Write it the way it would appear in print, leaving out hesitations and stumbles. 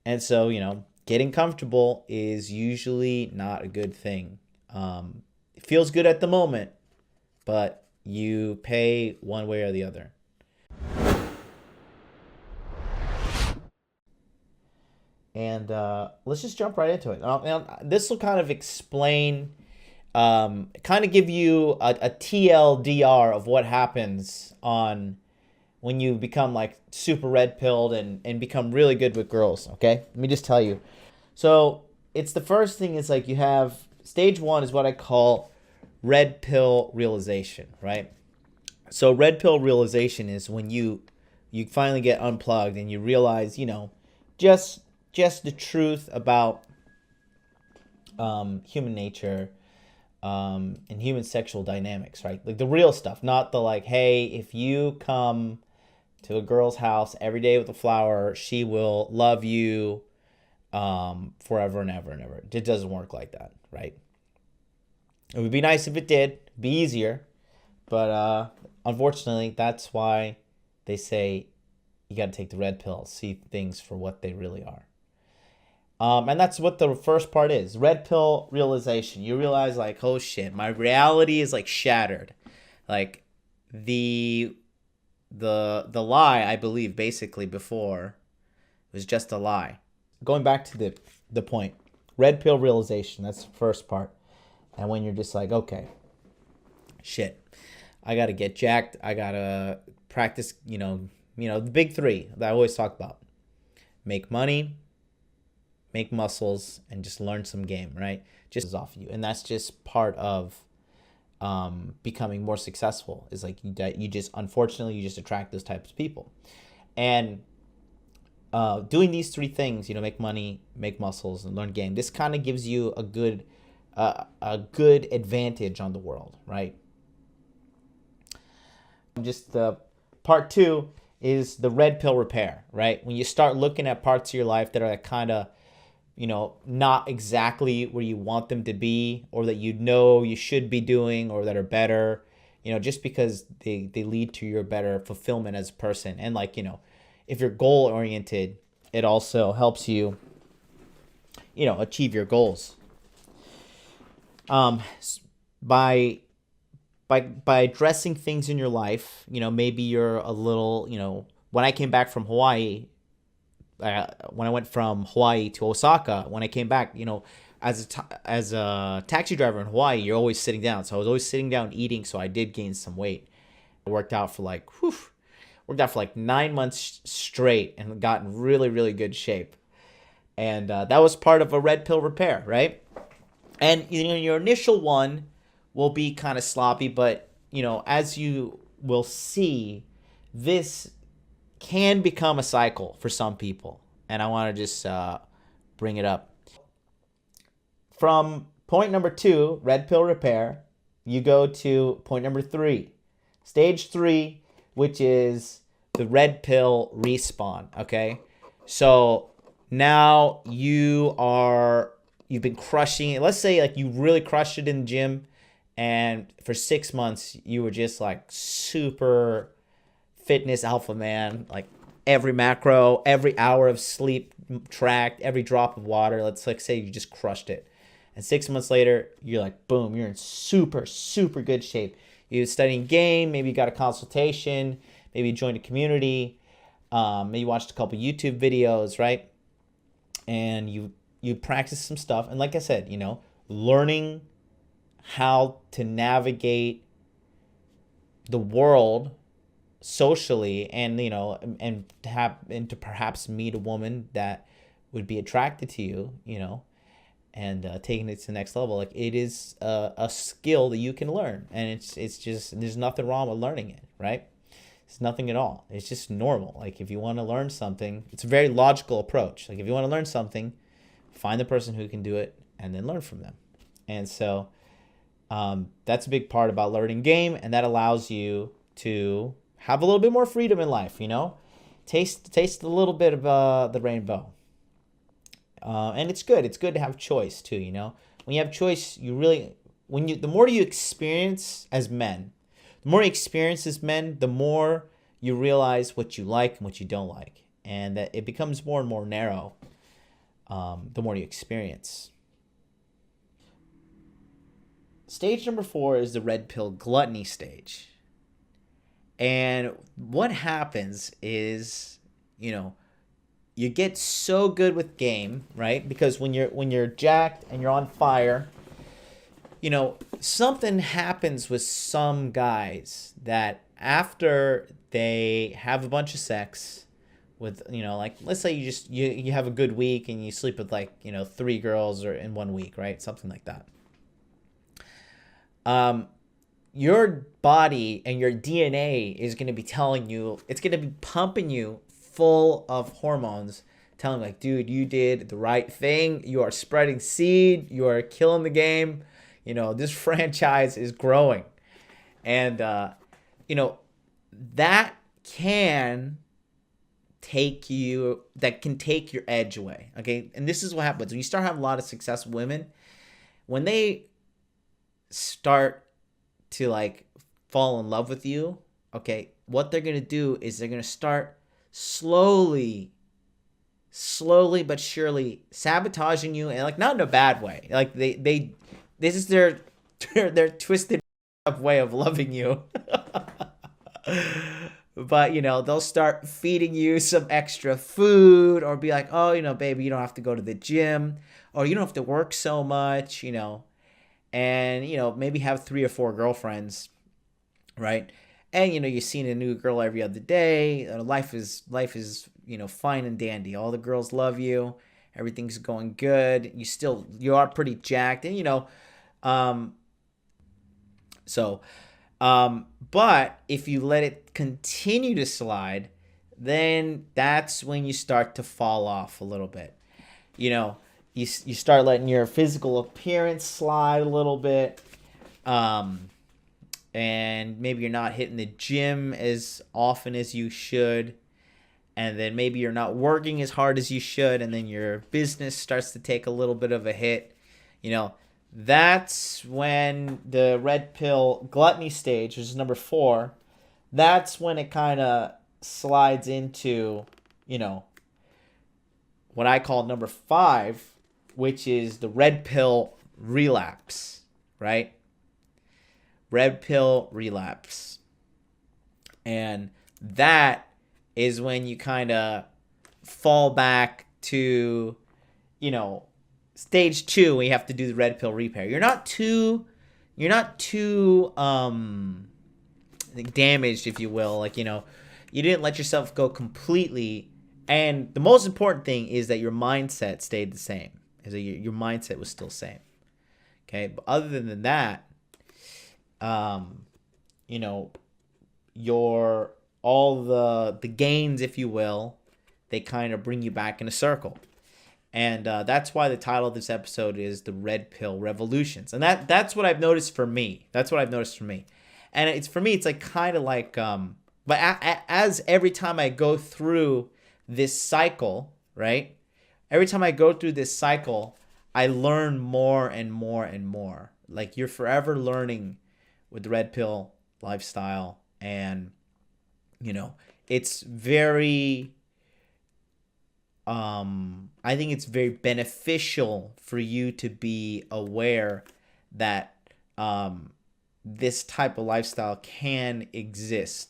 And so, getting comfortable is usually not a good thing. It feels good at the moment, but you pay one way or the other. And let's just jump right into it. This will kind of explain, kind of give you a TLDR of what happens on when you become like super red pilled and become really good with girls. Okay, let me just tell you. So it's the first thing is like you have stage one is what I call red pill realization, right? So red pill realization is when you finally get unplugged and you realize, just just the truth about human nature, and human sexual dynamics, right? Like the real stuff, not the like, hey, if you come to a girl's house every day with a flower, she will love you forever and ever and ever. It doesn't work like that, right? It would be nice if it did, it'd be easier, but unfortunately, that's why they say you got to take the red pill, see things for what they really are. And that's what the first part is. Red pill realization. You realize like, oh shit, my reality is like shattered. Like the lie I believe basically before was just a lie. Going back to the point. Red pill realization, that's the first part. And when you're just like, okay, shit, I gotta get jacked, I gotta practice, the big three that I always talk about. Make money, make muscles, and just learn some game, right? Just off you. And that's just part of becoming more successful is like you just, unfortunately, you just attract those types of people. And doing these three things, make money, make muscles, and learn game, this kind of gives you a good advantage on the world, right? Just part two is the red pill repair, right? When you start looking at parts of your life that are kind of, not exactly where you want them to be, or that you should be doing, or that are better, just because they lead to your better fulfillment as a person. And like, if you're goal oriented, it also helps you, achieve your goals. By addressing things in your life, maybe you're a little, when I came back from Hawaii, when I went from Hawaii to Osaka, when I came back, as a taxi driver in Hawaii, you're always sitting down. So I was always sitting down eating. So I did gain some weight. I worked out for like 9 months straight and got in really, really good shape. And that was part of a red pill repair, right? And your initial one will be kind of sloppy, but as you will see, this can become a cycle for some people. And I want to just bring it up. From point number 2, red pill repair, you go to point number 3, stage 3, which is the red pill respawn. Okay, so now you've been crushing it. Let's say like you really crushed it in the gym, and for 6 months you were just like super fitness alpha man, like every macro, every hour of sleep tracked, every drop of water. Let's like say you just crushed it. And 6 months later, you're like, boom, you're in super, super good shape. You're studying game, maybe you got a consultation, maybe you joined a community, maybe you watched a couple YouTube videos, right? And you practice some stuff. And like I said, learning how to navigate the world socially, and to perhaps meet a woman that would be attracted to you, and taking it to the next level. Like it is a skill that you can learn, and it's just, there's nothing wrong with learning it, right? It's nothing at all. It's just normal. Like if you want to learn something, it's a very logical approach. Like if you want to learn something, find the person who can do it and then learn from them. And so that's a big part about learning game, and that allows you to have a little bit more freedom in life, taste a little bit of the rainbow. And it's good. It's good to have choice too, When you have choice, the more you experience as men, the more you realize what you like and what you don't like. And that it becomes more and more narrow. the more you experience. Stage number 4 is the red pill gluttony stage. And what happens is, you get so good with game, right? Because when you're jacked and you're on fire, something happens with some guys that after they have a bunch of sex with, like, let's say you have a good week and you sleep with 3 girls or in 1 week, right? Something like that. Your body and your DNA is going to be telling you, it's going to be pumping you full of hormones, telling like, dude, you did the right thing. You are spreading seed. You are killing the game. This franchise is growing. And, that can take your edge away. Okay. And this is what happens when you start having a lot of successful women. When they start to fall in love with you, okay, what they're going to do is they're going to start slowly but surely sabotaging you, and not in a bad way. This is their twisted way of loving you. But they'll start feeding you some extra food, or be like, oh, baby, you don't have to go to the gym, or you don't have to work so much, and maybe have 3 or 4 girlfriends, right? And you're seeing a new girl every other day. Life is fine and dandy. All the girls love you. Everything's going good. You are pretty jacked, and but if you let it continue to slide, then that's when you start to fall off a little bit. You start letting your physical appearance slide a little bit. And maybe you're not hitting the gym as often as you should. And then maybe you're not working as hard as you should. And then your business starts to take a little bit of a hit. That's when the red pill gluttony stage, which is number 4, that's when it kind of slides into, what I call number 5, which is the red pill relapse, right? Red pill relapse. And that is when you kind of fall back to, stage 2, when you have to do the red pill repair. You're not too damaged, if you will. You didn't let yourself go completely. And the most important thing is that your mindset stayed the same. Is that your mindset was still the same. Okay, but other than that, your all the gains, if you will, they kind of bring you back in a circle. And that's why the title of this episode is the Red Pill Revolutions. And that's what I've noticed for me. And it's kind of like, but as every time I go through this cycle, right? Every time I go through this cycle, I learn more and more and more. You're forever learning with the red pill lifestyle. And, it's very, I think it's very beneficial for you to be aware that this type of lifestyle can exist.